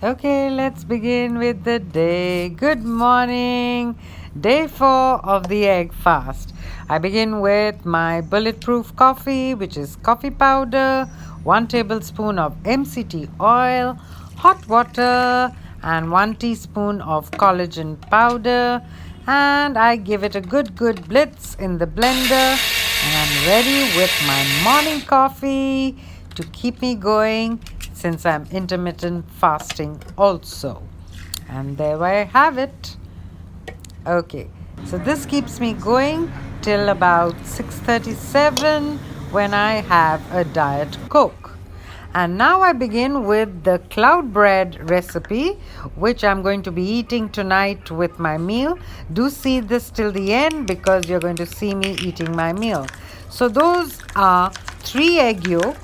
Okay, let's begin with the day. Good morning. Day 4 of the egg fast. I begin with my Bulletproof Coffee, which is coffee powder, 1 tablespoon of MCT oil, hot water, and 1 teaspoon of collagen powder. And I give it a good blitz in the blender. And I'm ready with my morning coffee to keep me going since I'm intermittent fasting also. And there I have it. Okay, so this keeps me going till about 6:37 when I have a Diet Coke. And now I begin with the cloud bread recipe, which I'm going to be eating tonight with my meal. Do see this till the end because you're going to see me eating my meal. So those are 3 egg yolks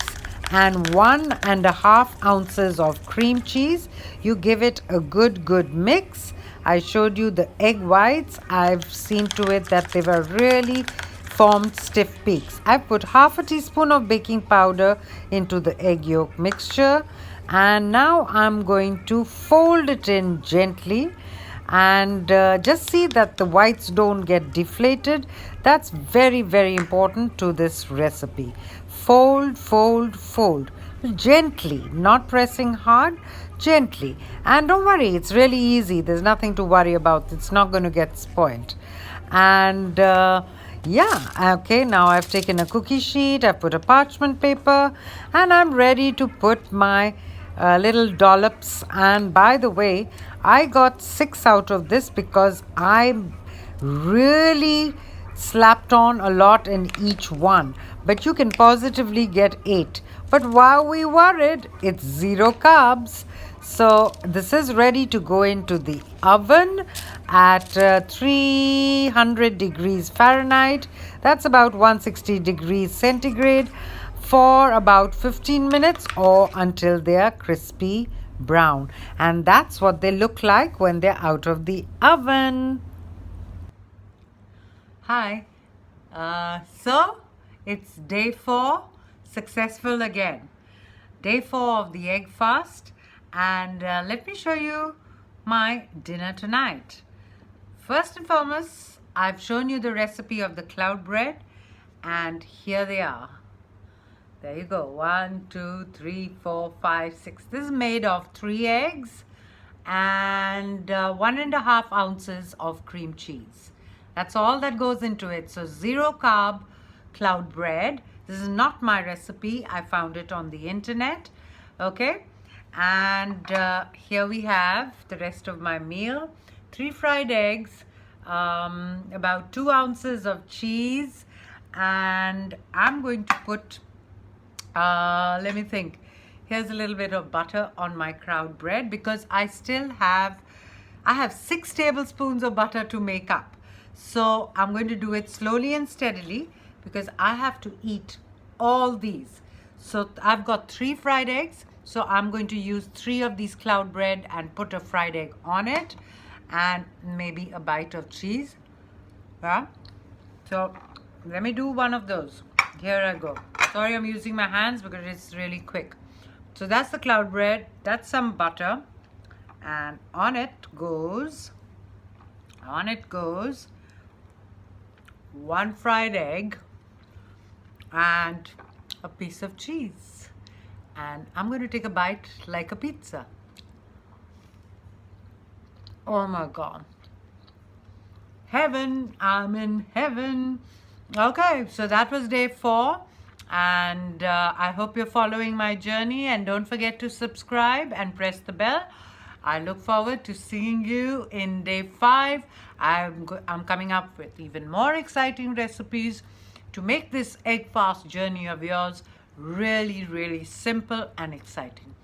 and 1.5 ounces of cream cheese. You give it a good mix. I showed you the egg whites. I've seen to it that they were really formed stiff peaks. I put half a teaspoon of baking powder into the egg yolk mixture, and now I'm going to fold it in gently and just see that the whites don't get deflated. That's very important to this recipe. Fold gently, not pressing hard, gently. And don't worry, it's really easy. There's nothing to worry about. It's not going to get spoiled. And yeah, okay, now I've taken a cookie sheet, I've put a parchment paper, and I'm ready to put my little dollops. And by the way, I got 6 out of this because I really slapped on a lot in each one, but you can positively get 8. But why are we worried? It's 0 carbs. So this is ready to go into the oven at 300 degrees Fahrenheit. That's about 160 degrees centigrade for about 15 minutes or until they are crispy brown. And that's what they look like when they're out of the oven. Hi. So it's day 4, successful again. Day 4 of the egg fast. And let me show you my dinner tonight. First and foremost, I've shown you the recipe of the cloud bread, and here they are. There you go. 1, 2, 3, 4, 5, 6. This is made of 3 eggs and 1.5 ounces of cream cheese. That's all that goes into it. So 0 carb cloud bread. This is not my recipe. I found it on the internet. Okay. And here we have the rest of my meal. 3 fried eggs, about 2 ounces of cheese, and I'm going to put, let me think, here's a little bit of butter on my cloud bread because I have 6 tablespoons of butter to make up. So I'm going to do it slowly and steadily because I have to eat all these. So I've got 3 fried eggs. So I'm going to use 3 of these cloud bread and put a fried egg on it and maybe a bite of cheese. Yeah. So let me do one of those. Here I go. Sorry, I'm using my hands because it's really quick. So that's the cloud bread. That's some butter. And on it goes 1 fried egg and a piece of cheese. And I'm going to take a bite like a pizza. Oh my God. Heaven, I'm in heaven. Okay, so that was day 4. And I hope you're following my journey. And don't forget to subscribe and press the bell. I look forward to seeing you in day 5. I'm coming up with even more exciting recipes to make this egg fast journey of yours really simple and exciting.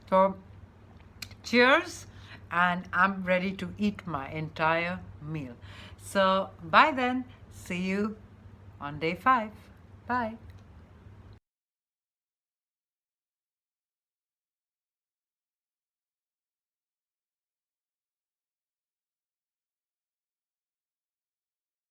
So cheers, and I'm ready to eat my entire meal. So bye then. See you on day 5. Bye.